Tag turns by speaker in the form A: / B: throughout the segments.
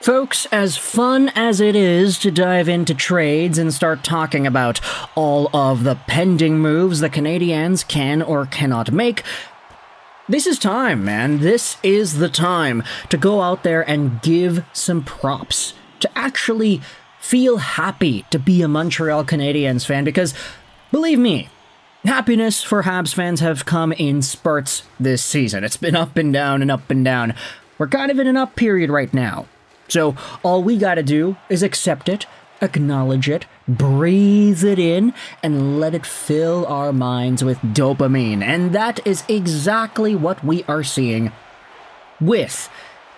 A: Folks, as fun as it is to dive into trades and start talking about all of the pending moves the Canadiens can or cannot make, this is time, man. This is the time to go out there and give some props, to actually feel happy to be a Montreal Canadiens fan, because, believe me, happiness for Habs fans have come in spurts this season. It's been up and down and up and down. We're kind of in an up period right now. So all we gotta do is accept it, acknowledge it, breathe it in, and let it fill our minds with dopamine. And that is exactly what we are seeing with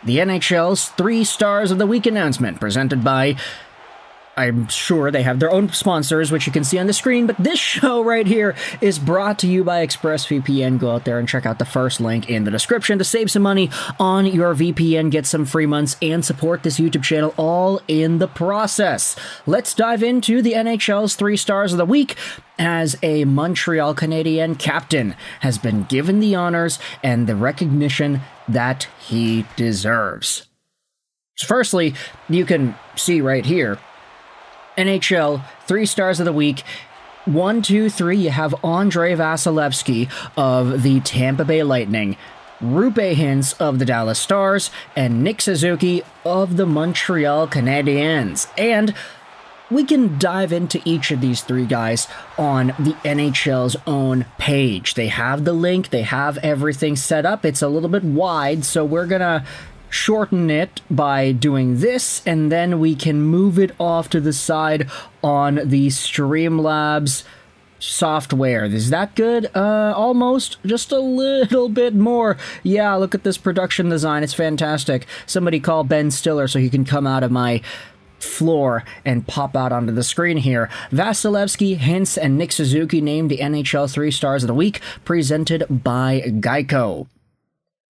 A: the NHL's 3 Stars of the Week announcement, presented by, I'm sure they have their own sponsors, which you can see on the screen, but this show right here is brought to you by ExpressVPN. Go out there and check out the first link in the description to save some money on your VPN, get some free months, and support this YouTube channel all in the process. Let's dive into the NHL's 3 Stars of the Week, as a Montreal Canadien captain has been given the honors and the recognition that he deserves. Firstly, you can see right here, NHL 3 Stars of the Week. 1, 2, 3, you have Andrei Vasilevskiy of the Tampa Bay Lightning, Roope Hintz of the Dallas Stars, and Nick Suzuki of the Montreal Canadiens. And we can dive into each of these 3 guys on the NHL's own page. They have the link, they have everything set up. It's a little bit wide, so we're gonna shorten it by doing this, and then we can move it off to the side on the Streamlabs software. Is that good? Almost. Just a little bit more. Yeah, look at this production design. It's fantastic. Somebody call Ben Stiller so he can come out of my floor and pop out onto the screen here. Vasilevskiy, Hintz, and Nick Suzuki named the NHL 3 Stars of the Week, presented by Geico.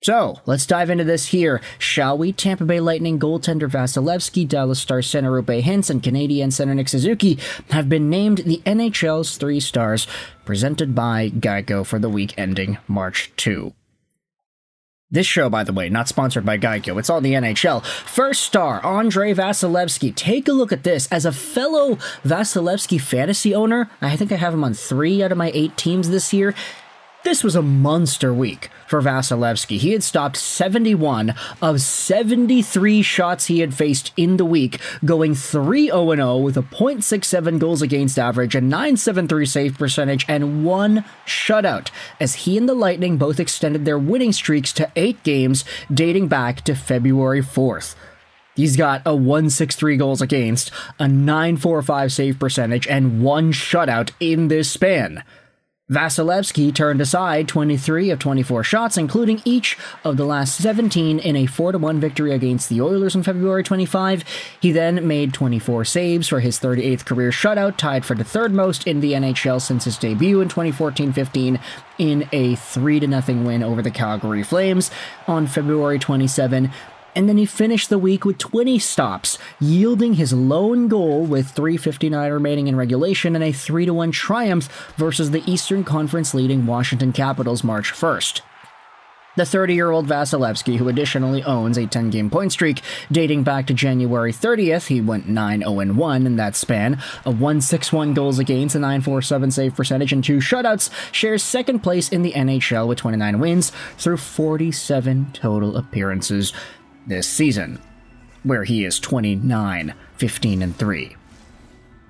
A: So, let's dive into this here, shall we? Tampa Bay Lightning goaltender Vasilevskiy, Dallas Stars center Roope Hintz, and Canadian center Nick Suzuki have been named the NHL's 3 Stars, presented by Geico for the week ending March 2. This show, by the way, not sponsored by Geico. It's all the NHL. First star, Andrei Vasilevskiy. Take a look at this. As a fellow Vasilevskiy fantasy owner, I think I have him on 3 out of my 8 teams this year. This was a monster week for Vasilevskiy. He had stopped 71 of 73 shots he had faced in the week, going 3-0-0 with a .67 goals against average, a .973 save percentage, and 1 shutout, as he and the Lightning both extended their winning streaks to 8 games dating back to February 4th. He's got a .163 goals against, a .945 save percentage, and 1 shutout in this span. Vasilevskiy turned aside 23 of 24 shots, including each of the last 17 in a 4-1 victory against the Oilers on February 25. He then made 24 saves for his 38th career shutout, tied for the 3rd most in the NHL since his debut in 2014-15 in a 3-0 win over the Calgary Flames on February 27. And then he finished the week with 20 stops, yielding his lone goal with 3:59 remaining in regulation and a 3-1 triumph versus the Eastern Conference leading Washington Capitals March 1st. The 30-year-old Vasilevskiy, who additionally owns a 10-game point streak dating back to January 30th, he went 9-0-1 in that span, a .161 goals against, a .947 save percentage, and 2 shutouts, shares 2nd place in the NHL with 29 wins through 47 total appearances this season, where he is 29-15-3.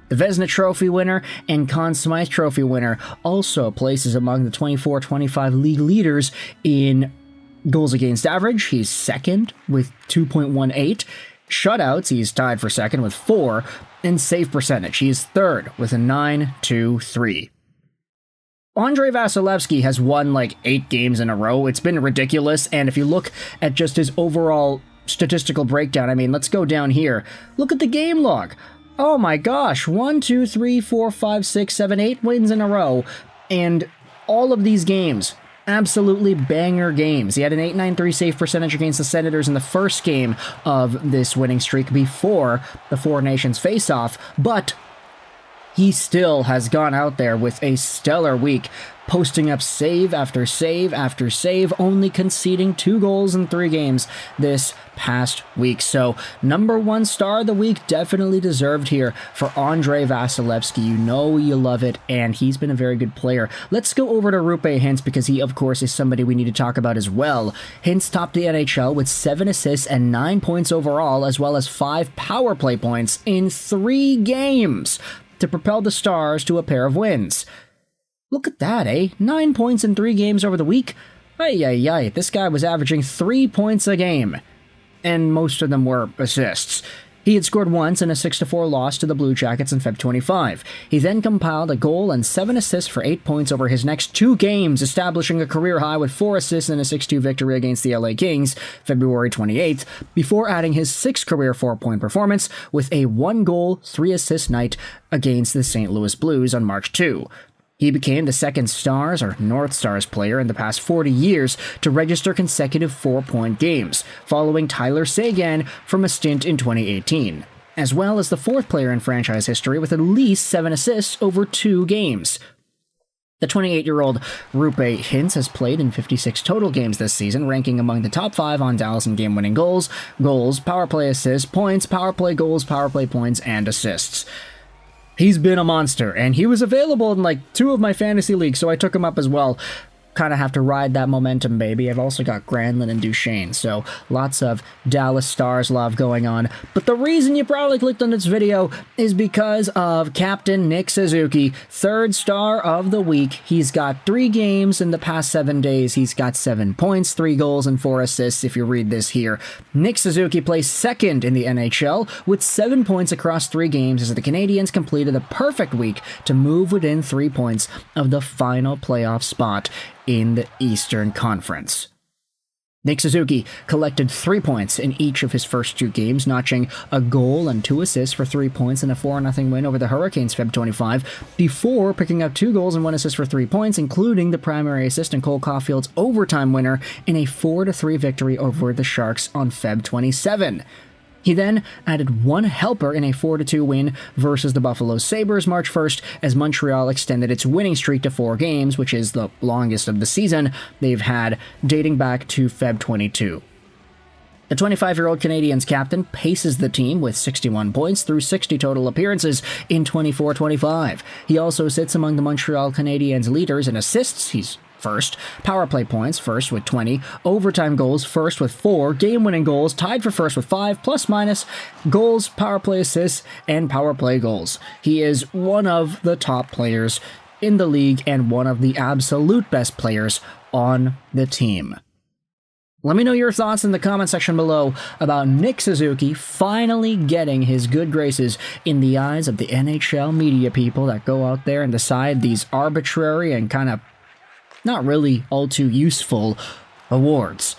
A: The Vezina Trophy winner and Conn Smythe Trophy winner also places among the 24-25 league leaders in goals against average. He's 2nd with 2.18. Shutouts, he's tied for 2nd with 4. And save percentage, he's 3rd with a .923. Andrei Vasilevskiy has won like 8 games in a row. It's been ridiculous, and if you look at just his overall statistical breakdown, I mean, let's go down here. Look at the game log. Oh my gosh, 1, 2, 3, 4, 5, 6, 7, 8 wins in a row, and all of these games, absolutely banger games. He had an .893 save percentage against the Senators in the first game of this winning streak before the Four Nations face-off, but he still has gone out there with a stellar week, posting up save after save after save, only conceding 2 goals in 3 games this past week. So, number 1 star of the week definitely deserved here for Andrei Vasilevskiy. You know you love it, and he's been a very good player. Let's go over to Roope Hintz, because he, of course, is somebody we need to talk about as well. Hintz topped the NHL with 7 assists and 9 points overall, as well as 5 power play points in 3 games to propel the Stars to a pair of wins. Look at that, eh? 9 points in 3 games over the week? Ay. This guy was averaging 3 points a game, and most of them were assists. He had scored once in a 6-4 loss to the Blue Jackets in Feb 25. He then compiled a goal and 7 assists for 8 points over his next 2 games, establishing a career high with 4 assists in a 6-2 victory against the LA Kings, February 28th, before adding his 6th career 4-point performance with a 1-goal, 3-assist night against the St. Louis Blues on March 2. He became the second Stars or North Stars player in the past 40 years to register consecutive 4-point games, following Tyler Seguin from a stint in 2018, as well as the 4th player in franchise history with at least 7 assists over 2 games. The 28-year-old Roope Hintz has played in 56 total games this season, ranking among the top 5 on Dallas in game-winning goals, power play assists, points, power play goals, power play points, and assists. He's been a monster, and he was available in like 2 of my fantasy leagues, so I took him up as well. Kind of have to ride that momentum, baby. I've also got Granlund and Duchesne, so lots of Dallas Stars love going on. But the reason you probably clicked on this video is because of Captain Nick Suzuki, 3rd star of the week. He's got 3 games in the past 7 days. He's got 7 points, 3 goals, and 4 assists, if you read this here. Nick Suzuki plays 2nd in the NHL with 7 points across 3 games as the Canadiens completed a perfect week to move within 3 points of the final playoff spot in the Eastern Conference. Nick Suzuki collected 3 points in each of his first 2 games, notching a goal and 2 assists for 3 points in a 4-0 win over the Hurricanes Feb 25, before picking up 2 goals and 1 assist for 3 points, including the primary assist in Cole Caulfield's overtime winner in a 4-3 victory over the Sharks on Feb 27. He then added 1 helper in a 4-2 win versus the Buffalo Sabres March 1st as Montreal extended its winning streak to 4 games, which is the longest of the season they've had, dating back to Feb 22. The 25-year-old Canadiens captain paces the team with 61 points through 60 total appearances in 24-25. He also sits among the Montreal Canadiens leaders in assists. He's first, power play points first with 20, overtime goals first with 4, game-winning goals tied for first with 5, plus-minus goals, power play assists, and power play goals. He is one of the top players in the league and one of the absolute best players on the team. Let me know your thoughts in the comment section below about Nick Suzuki finally getting his good graces in the eyes of the NHL media people that go out there and decide these arbitrary and kind of not really all too useful awards.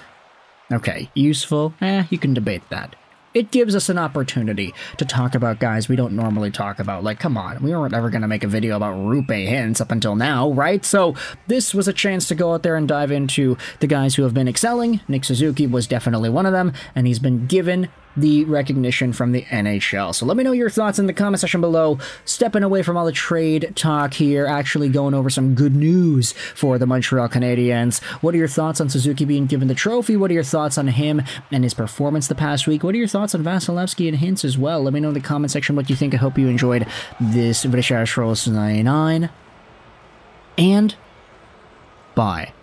A: Okay, useful? You can debate that. It gives us an opportunity to talk about guys we don't normally talk about. Like, come on, we weren't ever going to make a video about Roope Hintz up until now, right? So this was a chance to go out there and dive into the guys who have been excelling. Nick Suzuki was definitely one of them, and he's been given the recognition from the NHL. So let me know your thoughts in the comment section below. Stepping away from all the trade talk here, actually going over some good news for the Montreal Canadiens. What are your thoughts on Suzuki being given the trophy? What are your thoughts on him and his performance the past week? What are your thoughts on Vasilevskiy and Hintz as well? Let me know in the comment section what you think. I hope you enjoyed this video. And bye.